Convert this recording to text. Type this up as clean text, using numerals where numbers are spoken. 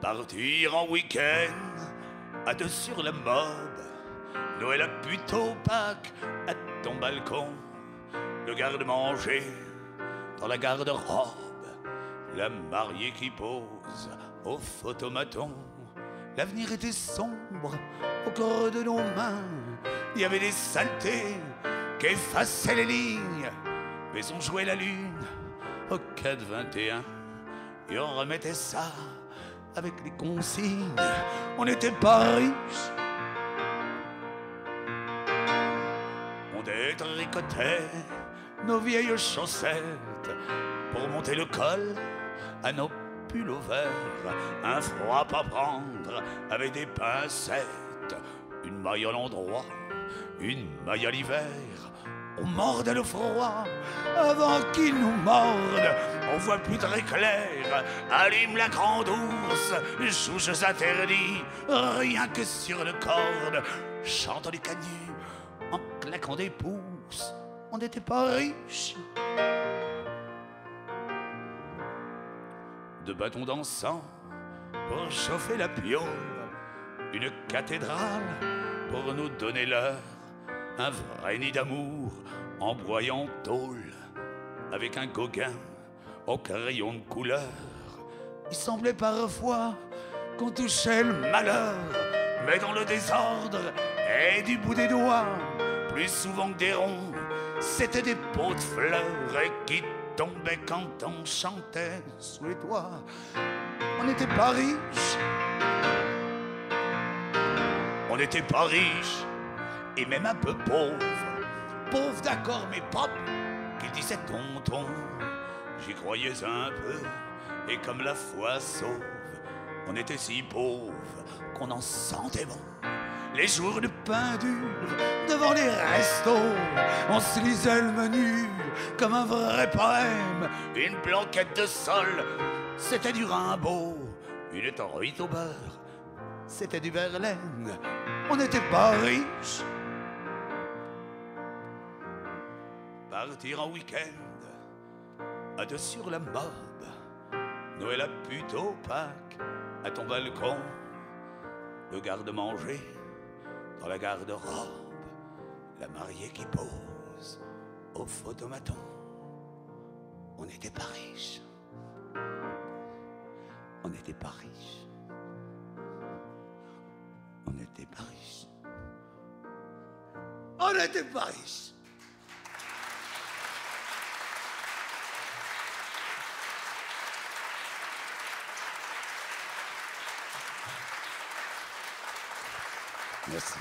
Partir en week-end, à deux sur la mob. Noël à plutôt Pâques, à ton balcon. Le garde-manger, dans la garde-robe. La mariée qui pose au photomaton. L'avenir était sombre au creux de nos mains. Il y avait des saletés qui effaçaient les lignes. Mais on jouait la lune au 4-21 et on remettait ça avec les consignes. On n'était pas riches, on détricotait nos vieilles chaussettes pour monter le col à nos pullovers. Un froid pas prendre avec des pincettes, une maille à l'endroit, une maille à l'hiver. On morde le froid avant qu'il nous morde. On voit plus très clair. Allume la grande ours, jouges interdits, rien que sur le corde. Chante les cagneux en claquant des pouces. On n'était pas riches. De bâtons d'encens pour chauffer la piole. Une cathédrale pour nous donner l'heure. Un vrai nid d'amour en broyant tôle, avec un Gauguin au crayon de couleur. Il semblait parfois qu'on touchait le malheur, mais dans le désordre et du bout des doigts, plus souvent que des ronds, c'était des pots de fleurs et qui tombaient quand on chantait sous les toits. On n'était pas riches, on n'était pas riches, et même un peu pauvre. Pauvre d'accord, mais pop, qu'il disait tonton. J'y croyais un peu, et comme la foi sauve, on était si pauvres qu'on en sentait bon. Les jours de pain dur, devant les restos, on se lisait le menu comme un vrai poème. Une blanquette de sol, c'était du Rimbaud. Une truite au beurre, c'était du Verlaine. On n'était pas riches. Partir en week-end, à deux sur la mob. Noël à plutôt Pâques, à ton balcon. Le garde-manger, dans la garde-robe. La mariée qui pose au photomaton. On n'était pas riches. On n'était pas riches. On n'était pas riches. On n'était pas riches. Merci.